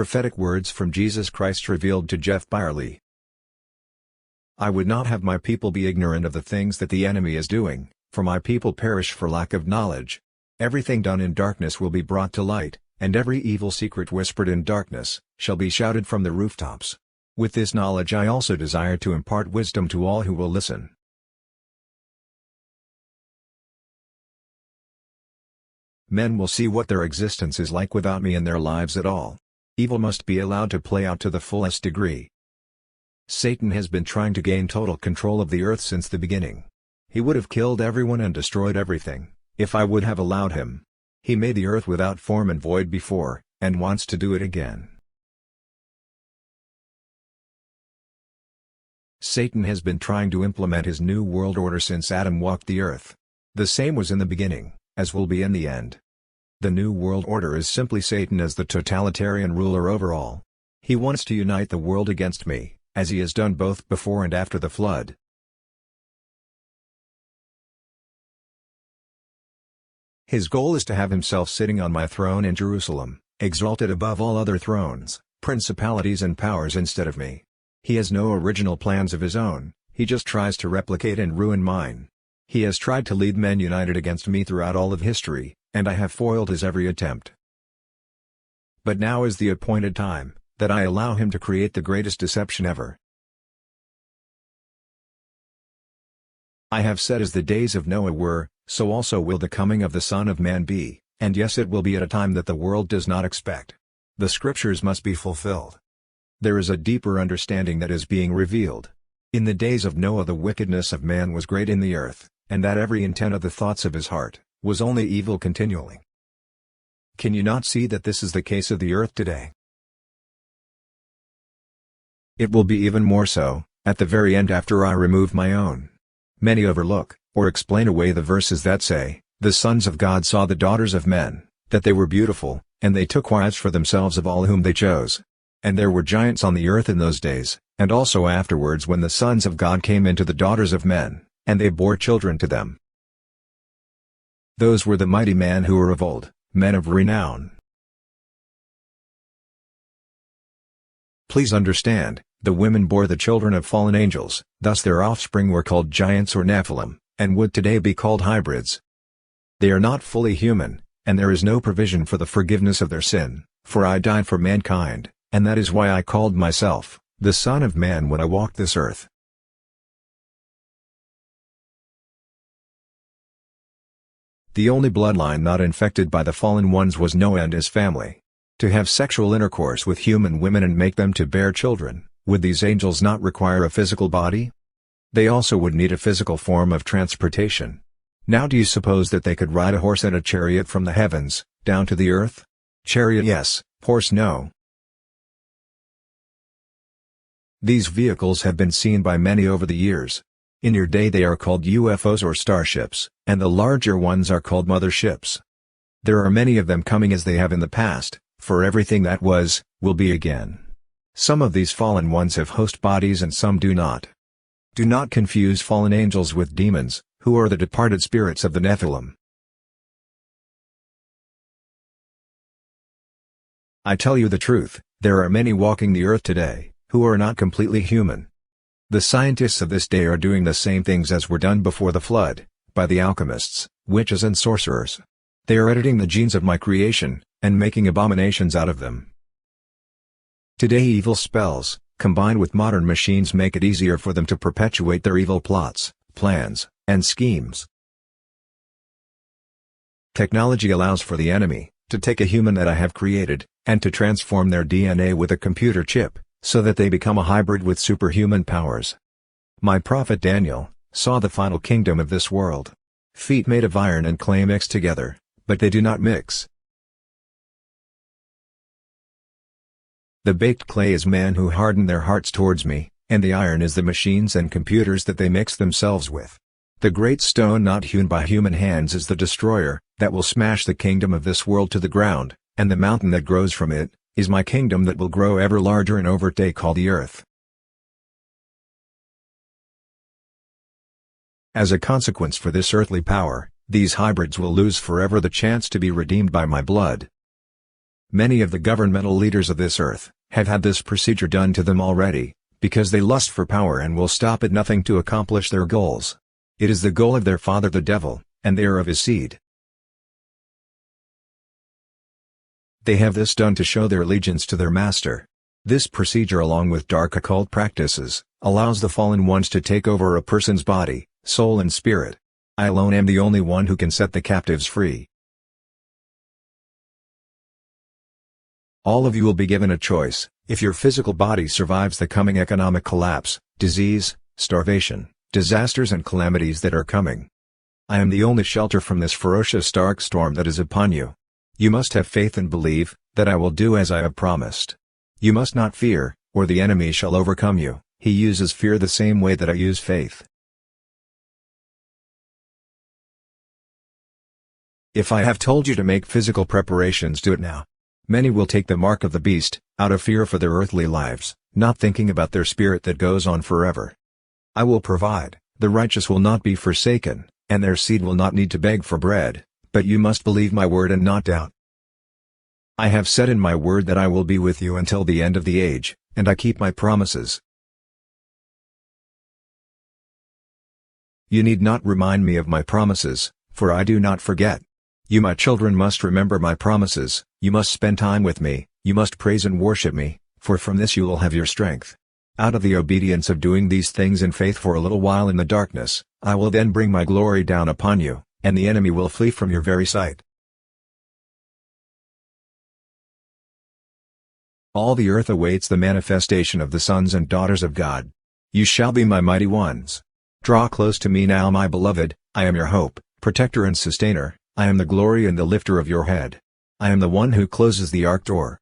Prophetic words from Jesus Christ revealed to Jeff Byerly. I would not have my people be ignorant of the things that the enemy is doing, for my people perish for lack of knowledge. Everything done in darkness will be brought to light, and every evil secret whispered in darkness, shall be shouted from the rooftops. With this knowledge I also desire to impart wisdom to all who will listen. Men will see what their existence is like without me in their lives at all. Evil must be allowed to play out to the fullest degree. Satan has been trying to gain total control of the earth since the beginning. He would have killed everyone and destroyed everything, if I would have allowed him. He made the earth without form and void before, and wants to do it again. Satan has been trying to implement his new world order since Adam walked the earth. The same was in the beginning, as will be in the end. The New World Order is simply Satan as the totalitarian ruler over all. He wants to unite the world against me, as he has done both before and after the flood. His goal is to have himself sitting on my throne in Jerusalem, exalted above all other thrones, principalities and powers instead of me. He has no original plans of his own, he just tries to replicate and ruin mine. He has tried to lead men united against me throughout all of history, and I have foiled his every attempt. But now is the appointed time, that I allow him to create the greatest deception ever. I have said as the days of Noah were, so also will the coming of the Son of Man be, and yes, it will be at a time that the world does not expect. The scriptures must be fulfilled. There is a deeper understanding that is being revealed. In the days of Noah the wickedness of man was great in the earth, and that every intent of the thoughts of his heart was only evil continually. Can you not see that this is the case of the earth today? It will be even more so, at the very end after I remove my own. Many overlook, or explain away the verses that say, "The sons of God saw the daughters of men, that they were beautiful, and they took wives for themselves of all whom they chose. And there were giants on the earth in those days, and also afterwards when the sons of God came into the daughters of men, and they bore children to them. Those were the mighty men who were of old, men of renown." Please understand, the women bore the children of fallen angels, thus their offspring were called giants or Nephilim, and would today be called hybrids. They are not fully human, and there is no provision for the forgiveness of their sin, for I died for mankind, and that is why I called myself the Son of Man when I walked this earth. The only bloodline not infected by the fallen ones was Noah and his family. To have sexual intercourse with human women and make them to bear children, would these angels not require a physical body? They also would need a physical form of transportation. Now do you suppose that they could ride a horse and a chariot from the heavens, down to the earth? Chariot yes, horse no. These vehicles have been seen by many over the years. In your day they are called UFOs or starships, and the larger ones are called motherships. There are many of them coming as they have in the past, for everything that was, will be again. Some of these fallen ones have host bodies and some do not. Do not confuse fallen angels with demons, who are the departed spirits of the Nephilim. I tell you the truth, there are many walking the earth today, who are not completely human. The scientists of this day are doing the same things as were done before the flood, by the alchemists, witches and sorcerers. They are editing the genes of my creation, and making abominations out of them. Today evil spells, combined with modern machines make it easier for them to perpetuate their evil plots, plans, and schemes. Technology allows for the enemy to take a human that I have created, and to transform their DNA with a computer chip, so that they become a hybrid with superhuman powers. My prophet Daniel saw the final kingdom of this world. Feet made of iron and clay mix together, but they do not mix. The baked clay is man who hardened their hearts towards me, and the iron is the machines and computers that they mix themselves with. The great stone not hewn by human hands is the destroyer, that will smash the kingdom of this world to the ground, and the mountain that grows from it is my kingdom that will grow ever larger and overtake all the earth. As a consequence for this earthly power, these hybrids will lose forever the chance to be redeemed by my blood. Many of the governmental leaders of this earth have had this procedure done to them already, because they lust for power and will stop at nothing to accomplish their goals. It is the goal of their father the devil, and they are of his seed. They have this done to show their allegiance to their master. This procedure, along with dark occult practices, allows the fallen ones to take over a person's body, soul and spirit. I alone am the only one who can set the captives free. All of you will be given a choice. If your physical body survives the coming economic collapse, disease, starvation, disasters and calamities that are coming. I am the only shelter from this ferocious dark storm that is upon you. You must have faith and believe that I will do as I have promised. You must not fear, or the enemy shall overcome you. He uses fear the same way that I use faith. If I have told you to make physical preparations, do it now. Many will take the mark of the beast, out of fear for their earthly lives, not thinking about their spirit that goes on forever. I will provide, the righteous will not be forsaken, and their seed will not need to beg for bread, but you must believe my word and not doubt. I have said in my word that I will be with you until the end of the age, and I keep my promises. You need not remind me of my promises, for I do not forget. You my children must remember my promises, you must spend time with me, you must praise and worship me, for from this you will have your strength. Out of the obedience of doing these things in faith for a little while in the darkness, I will then bring my glory down upon you, and the enemy will flee from your very sight. All the earth awaits the manifestation of the sons and daughters of God. You shall be my mighty ones. Draw close to me now, my beloved. I am your hope, protector and sustainer. I am the glory and the lifter of your head. I am the one who closes the ark door,